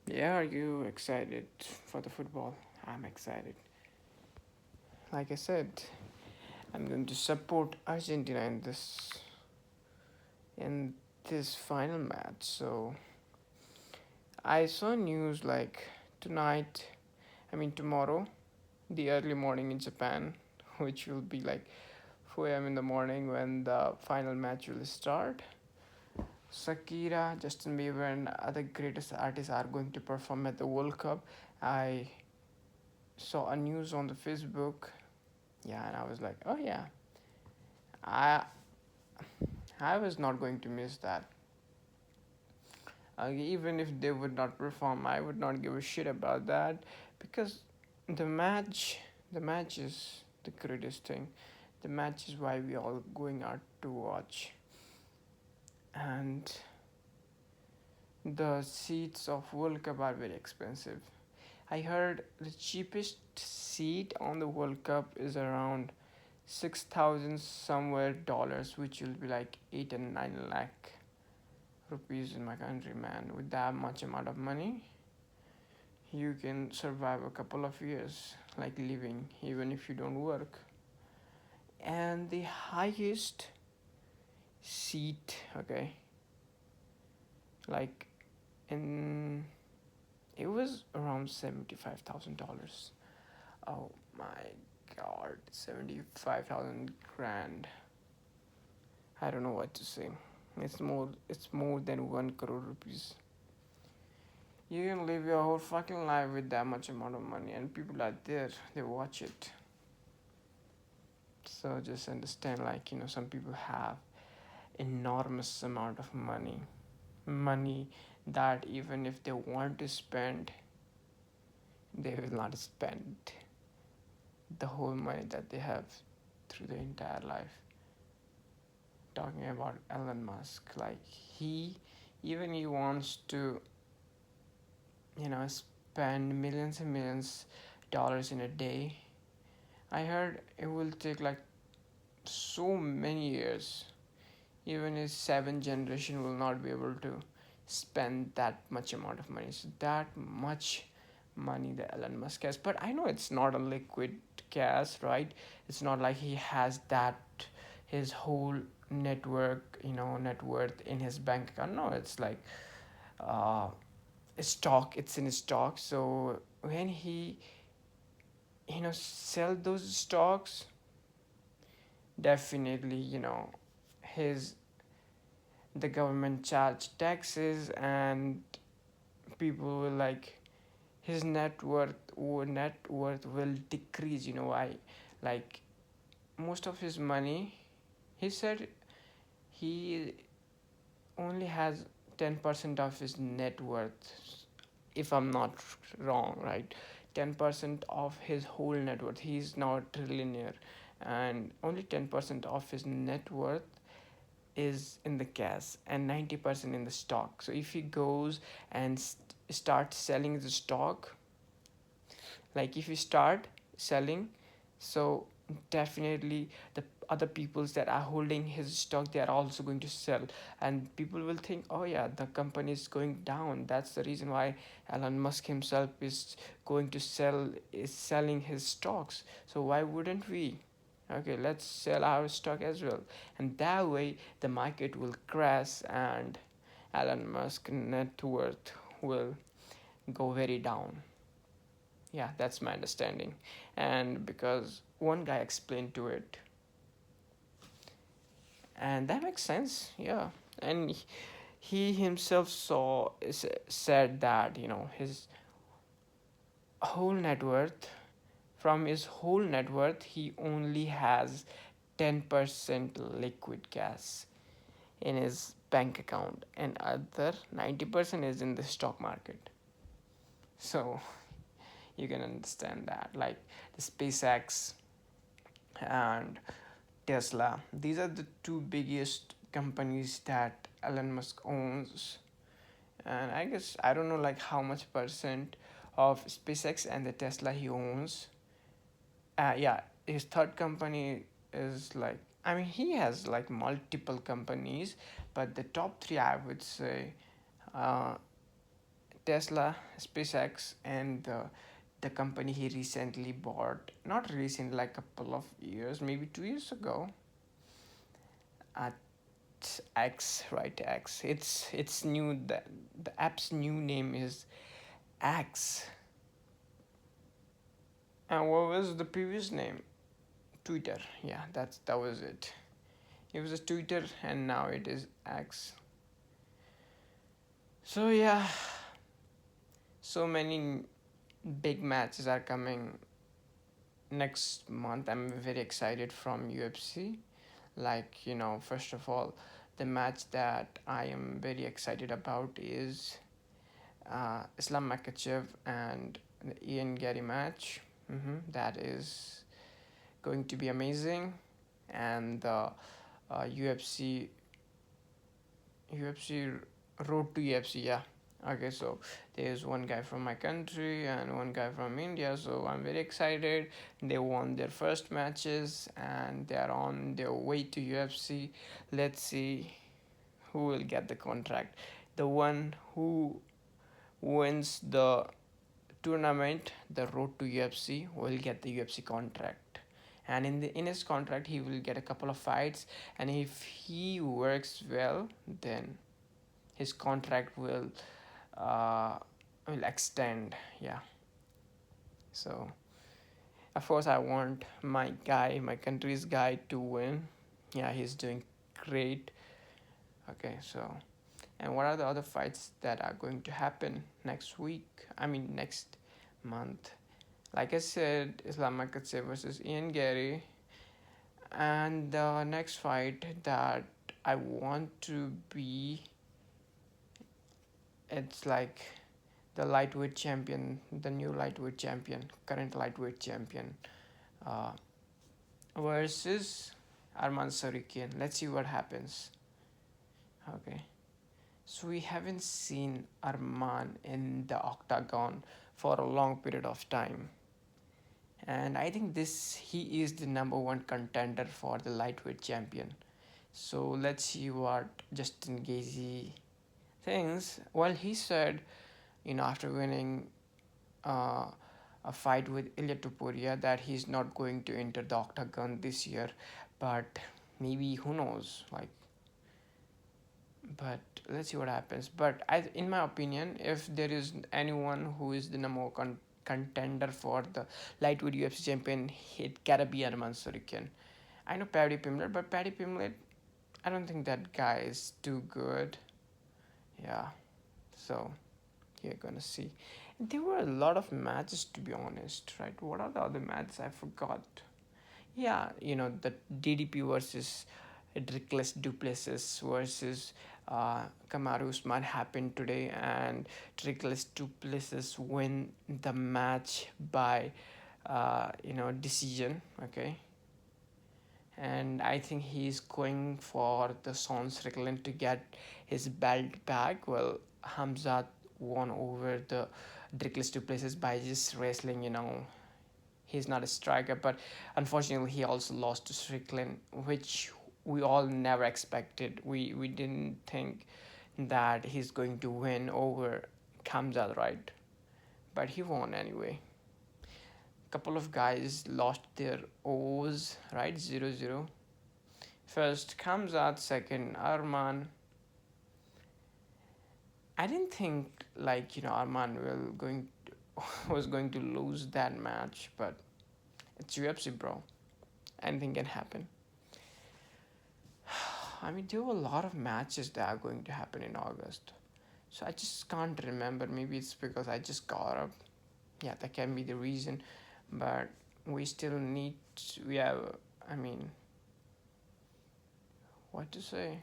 Yeah, are you excited for the football? I'm excited. Like I said, I'm going to support Argentina in this final match. So I saw news like tonight, tomorrow, the early morning in Japan, which will be like 4 a.m. in the morning when the final match will start. Shakira, Justin Bieber, and other greatest artists are going to perform at the World Cup. I saw a news on the Facebook. Yeah, and I was like, oh yeah, I I was not going to miss that. Even if they would not perform, I would not give a shit about that because the match, the match is the greatest thing. The match is why we all going out to watch, and the seats of World Cup are very expensive. I heard the cheapest seat on the World Cup is around 6,000 somewhere dollars, which will be like 8 and 9 lakh rupees in my country, man. With that much amount of money, you can survive a couple of years like living, even if you don't work. And the highest seat, okay, like in it was around $75,000. Oh my god, 75,000 grand. I don't know what to say. It's more than 1 crore rupees. You can live your whole fucking life with that much amount of money, and people are there, they watch it. So just understand, like, some people have enormous amount of money that even if they want to spend, they will not spend the whole money that they have through their entire life. Talking about Elon Musk, like he wants to, spend millions and millions dollars in a day. I heard it will take like so many years. Even his seventh generation will not be able to spend that much amount of money. So that much money that Elon Musk has. But I know it's not a liquid cash, right? It's not like he has that his whole net worth in his bank account. No, it's like uh stock, it's in stock. So when he sell those stocks, definitely his the government charge taxes, and people will like his net worth will decrease. Why? Like most of his money, he said he only has 10% of his net worth, if I'm not wrong, right? 10% of his whole net worth. He's not a trillionaire, and only 10% of his net worth is in the cash and 90% in the stock. So if he goes and starts selling the stock, like if you start selling, so definitely the other peoples that are holding his stock, they are also going to sell, and people will think, oh yeah, the company is going down, that's the reason why Elon Musk himself is selling his stocks. So why wouldn't we? Okay, let's sell our stock as well, and that way the market will crash and Elon Musk net worth will go very down. Yeah, that's my understanding. And because one guy explained to it, and that makes sense, yeah. And he himself said that, his whole net worth, from his whole net worth, he only has 10% liquid cash in his bank account, and other 90% is in the stock market. So you can understand that, like the SpaceX and Tesla. These are the two biggest companies that Elon Musk owns. And I guess I don't know like how much percent of SpaceX and the Tesla he owns. Yeah, his third company is like, he has like multiple companies, but the top three I would say, uh, Tesla, SpaceX, and the company he recently bought, not recent, like a couple of years, maybe 2 years ago, at X, right? X. It's new. The app's new name is X. And what was the previous name? Twitter. Yeah, that was it. It was a Twitter, and now it is X. So yeah, so many big matches are coming next month. I'm very excited from UFC. Like, first of all, the match that I am very excited about is Islam Makhachev and the Ian Gary match. That is going to be amazing. And the UFC Road to UFC, yeah. Okay, so there's one guy from my country and one guy from India, so I'm very excited. They won their first matches and they're on their way to UFC. Let's see who will get the contract. The one who wins the tournament, the Road to UFC, will get the UFC contract. And in his contract, he will get a couple of fights, and if he works well, then his contract uh, will extend. Yeah. So of course I want my guy, my country's guy, to win. Yeah, he's doing great. Okay, so and what are the other fights that are going to happen next week? I mean next month. Like I said, Islam Makhachev versus Ian Gary. And the next fight that I want to be, it's like the lightweight champion, the new lightweight champion, current lightweight champion, uh, versus Arman Sarikian. Let's see what happens. Okay. So we haven't seen Arman in the octagon for a long period of time. And I think he is the number one contender for the lightweight champion. So let's see what Justin Gaethje thinks. Well, he said, after winning uh, a fight with Ilya Tupuria, that he's not going to enter the octagon this year. But maybe, who knows? But let's see what happens. But in my opinion, if there is anyone who is the number one contender for the lightweight UFC champion, it gotta be Arman Sarikian. I know Paddy Pimblett, but Paddy Pimblett, I don't think that guy is too good. Yeah, so you're gonna see. There were a lot of matches, to be honest, right? What are the other matches? I forgot. Yeah, the DDP versus Drickless Duplessis versus Kamaru Usman happened today, and Drickless Duplessis win the match by, decision. Okay, and I think he's going for the Sean Strickland to get his belt back. Well, Hamzat won over the Drickless Duplessis by just wrestling. He's not a striker, but unfortunately he also lost to Strickland, which we all never expected. We didn't think that he's going to win over Kamzat, right? But he won anyway. Couple of guys lost their O's, right? 0-0. First Kamzat, second Arman. I didn't think Arman was going to lose that match, but it's UFC, bro. Anything can happen. I mean, there were a lot of matches that are going to happen in August. So I just can't remember. Maybe it's because I just got up. Yeah, that can be the reason. But we still need we have, I mean, what to say?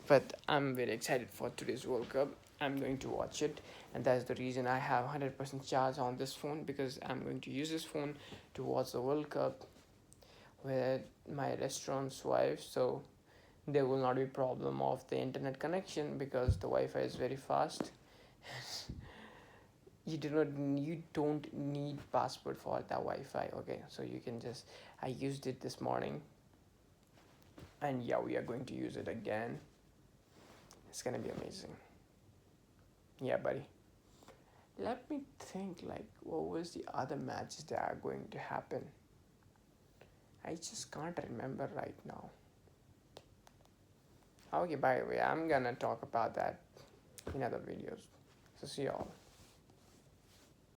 But I'm very excited for today's World Cup. I'm going to watch it, and that's the reason I have 100% charge on this phone, because I'm going to use this phone to watch the World Cup with my restaurant's wife, so there will not be problem of the internet connection because the Wi-Fi is very fast. you don't need password for the Wi-Fi. Okay, so you can just, I used it this morning, and yeah, we are going to use it again. It's gonna be amazing. Yeah, buddy. Let me think, like, what was the other matches that are going to happen? I just can't remember right now. Okay, by the way, I'm gonna talk about that in other videos. So see y'all.